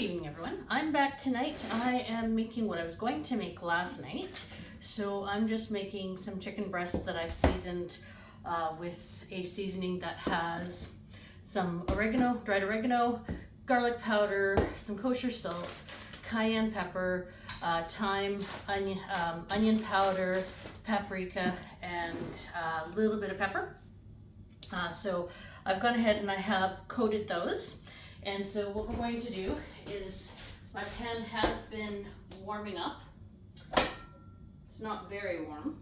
evening, everyone. I'm back tonight. I am making what I was going to make last night. So I'm just making some chicken breasts that I've seasoned with a seasoning that has some oregano, dried oregano, garlic powder, some kosher salt, cayenne pepper, thyme, onion powder, paprika, and a little bit of pepper. So I've gone ahead and I have coated those. And so what we're going to do is, my pan has been warming up. It's not very warm.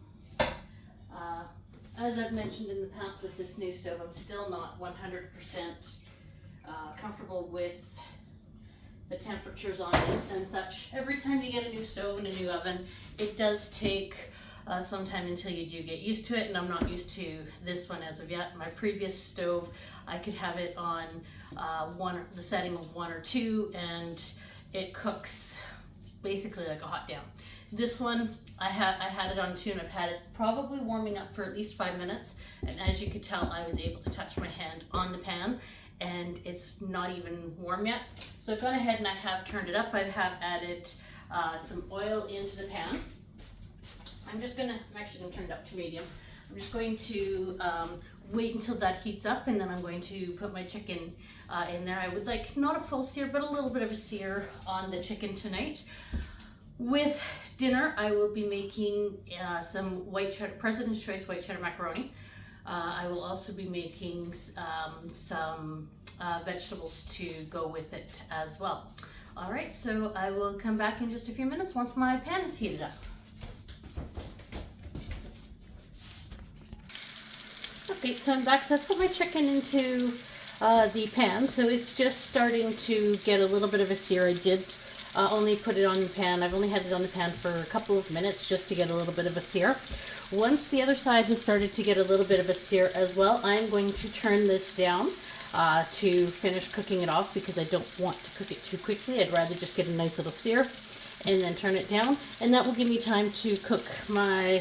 As I've mentioned in the past with this new stove, I'm still not 100% comfortable with the temperatures on it and such. Every time you get a new stove and a new oven, it does take some time until you do get used to it, and I'm not used to this one as of yet. My previous stove, I could have it on the setting of 1 or 2, and it cooks basically like a hot down. This one, I had it on 2, and I've had it probably warming up for at least 5 minutes, and as you could tell, I was able to touch my hand on the pan, and it's not even warm yet. So I've gone ahead and I have turned it up. I have added some oil into the pan. I'm actually gonna turn it up to medium. I'm just going to wait until that heats up, and then I'm going to put my chicken in there. I would like not a full sear, but a little bit of a sear on the chicken tonight. With dinner, I will be making some white cheddar, President's Choice white cheddar macaroni. I will also be making some vegetables to go with it as well. All right, so I will come back in just a few minutes once my pan is heated up. Okay, so I'm back. So I've put my chicken into the pan, so it's just starting to get a little bit of a sear. I did only put it on the pan. I've only had it on the pan for a couple of minutes just to get a little bit of a sear. Once the other side has started to get a little bit of a sear as well, I'm going to turn this down to finish cooking it off, because I don't want to cook it too quickly. I'd rather just get a nice little sear and then turn it down, and that will give me time to cook my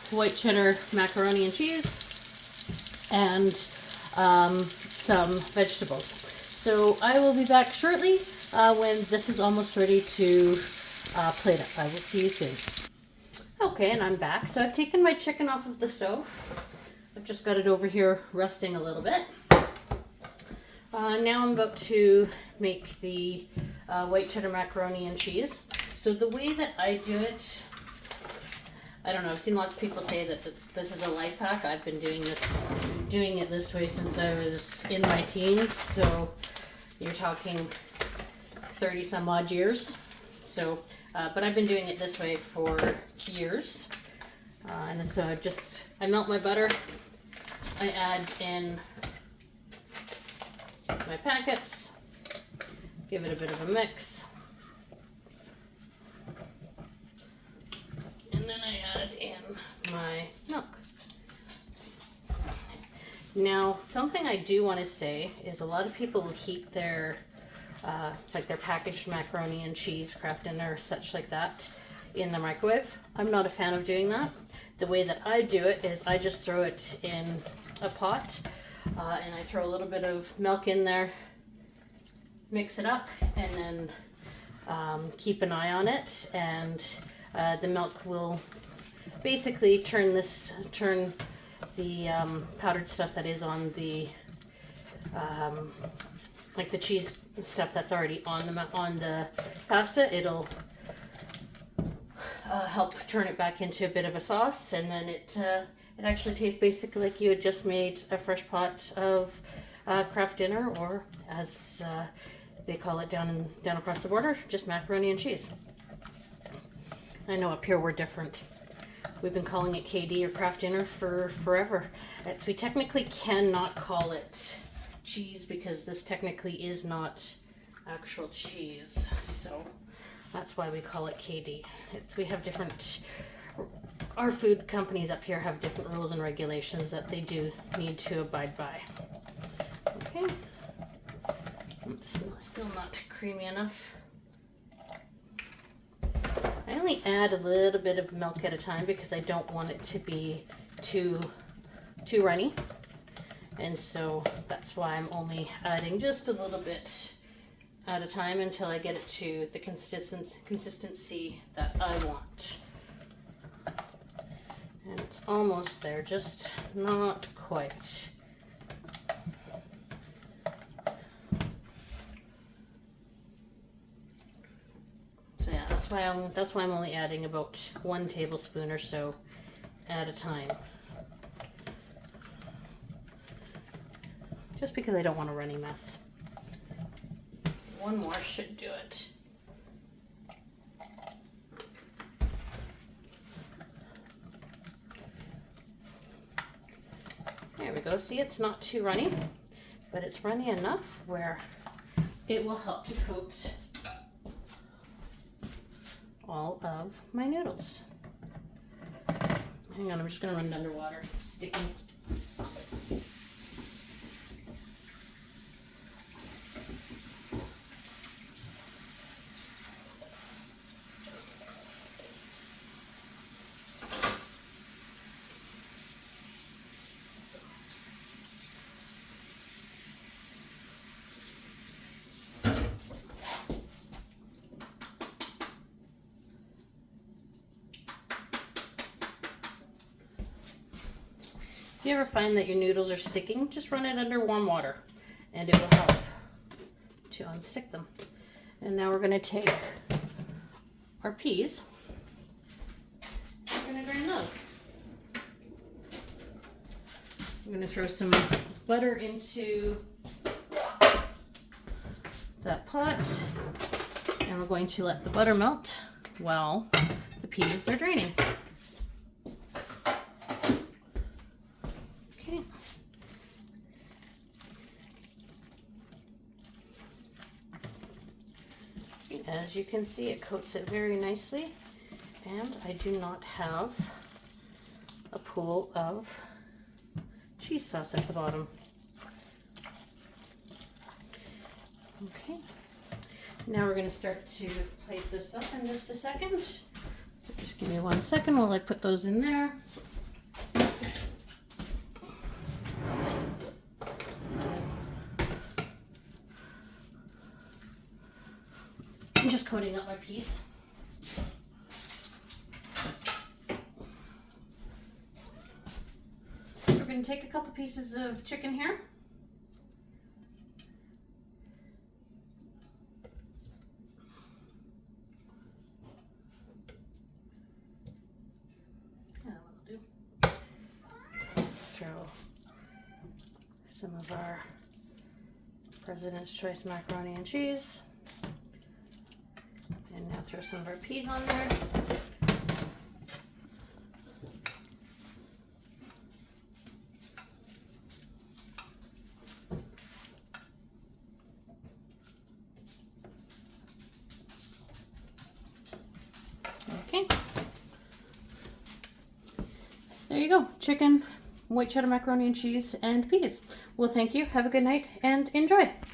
white cheddar macaroni and cheese and some vegetables. So I will be back shortly when this is almost ready to plate up. I will see you soon. Okay, and I'm back. So I've taken my chicken off of the stove. I've just got it over here resting a little bit. Now I'm about to make the white cheddar macaroni and cheese. So the way that I do it, I don't know, I've seen lots of people say that this is a life hack. I've been doing it this way since I was in my teens, so you're talking 30 some odd years. So, but I've been doing it this way for years. And so I melt my butter, I add in my packets, give it a bit of a mix, and then I add in my milk. Now, something I do want to say is a lot of people heat their their packaged macaroni and cheese, Kraft Dinner, such like that, in the microwave. I'm not a fan of doing that. The way that I do it is I just throw it in a pot, and I throw a little bit of milk in there, mix it up, and then keep an eye on it, and the milk will basically turn the powdered stuff that is on the like the cheese stuff that's already on the pasta. It'll help turn it back into a bit of a sauce, and then it actually tastes basically like you had just made a fresh pot of Kraft Dinner, or as they call it down across the border, just macaroni and cheese. I know up here we're different. We've been calling it KD or Kraft Dinner for forever. We technically cannot call it cheese because this technically is not actual cheese. So that's why we call it KD. We have different, our food companies up here have different rules and regulations that they do need to abide by. Okay. It's still not creamy enough. I only add a little bit of milk at a time because I don't want it to be too runny. And so that's why I'm only adding just a little bit at a time until I get it to the consistency that I want. And it's almost there, just not quite. So yeah, that's why I'm only adding about 1 tablespoon or so at a time. Just because I don't want a runny mess. 1 more should do it. There we go. See, it's not too runny, but it's runny enough where it will help to coat all of my noodles. Hang on, I'm just going to run it under water. It's sticking. If you ever find that your noodles are sticking, just run it under warm water and it will help to unstick them. And now we're going to take our peas. We're going to drain those. I'm going to throw some butter into that pot, and we're going to let the butter melt while the peas are draining. Okay. As you can see, it coats it very nicely, and I do not have a pool of cheese sauce at the bottom. Okay, now we're going to start to plate this up in just a second. So just give me 1 second while I put those in there. I'm just coating up my piece. We're going to take a couple pieces of chicken here. Throw some of our President's Choice macaroni and cheese. And now throw some of our peas on there. Okay. There you go. Chicken, white cheddar macaroni and cheese, and peas. Well, thank you. Have a good night and enjoy.